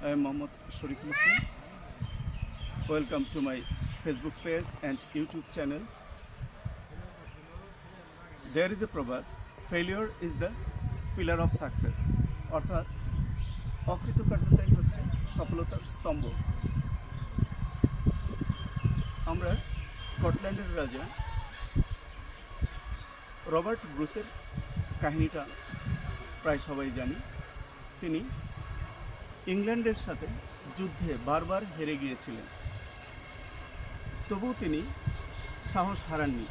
I am Mohammad Sharif Muslim. Welcome to my Facebook page and YouTube channel. There is a proverb, failure is the pillar of success. অর্থাৎ অকৃতকার্যতাই হচ্ছে সফলতার স্তম্ভ। আমরা স্কটল্যান্ডের রাজা Robert ব্রুসের কাহিনীটা প্রায় সবাই জানি। তিনি ইংল্যান্ডের সাথে যুদ্ধে বারবার হেরে গিয়েছিলেন, তবুও তিনি সাহস হারাননি।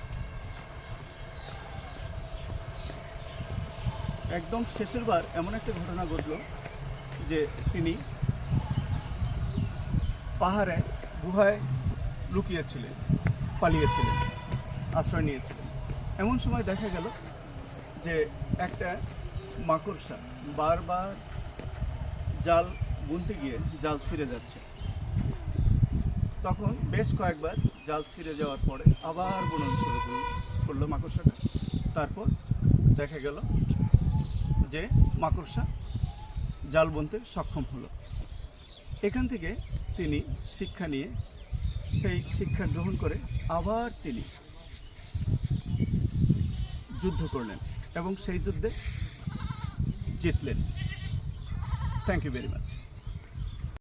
একদম শেষের বার এমন একটা ঘটনা ঘটল যে তিনি পাহাড়ে গুহায় লুকিয়েছিলেন, পালিয়েছিলেন, আশ্রয় নিয়েছিলেন। এমন সময় দেখা গেল যে একটা মাকড়সা বারবার জাল বুনতে গিয়ে জাল ছিঁড়ে যাচ্ছে। তখন বেশ কয়েকবার জাল ছিঁড়ে যাওয়ার পরে আবার বুনন শুরু করলো মাকড়সাটা। তারপর দেখা গেল যে মাকড়সা জাল বুনতে সক্ষম হলো। এখান থেকে তিনি শিক্ষা নিয়ে সেই শিক্ষা গ্রহণ করে আবার তিনি যুদ্ধ করলেন এবং সেই যুদ্ধে জিতলেন। Thank you very much.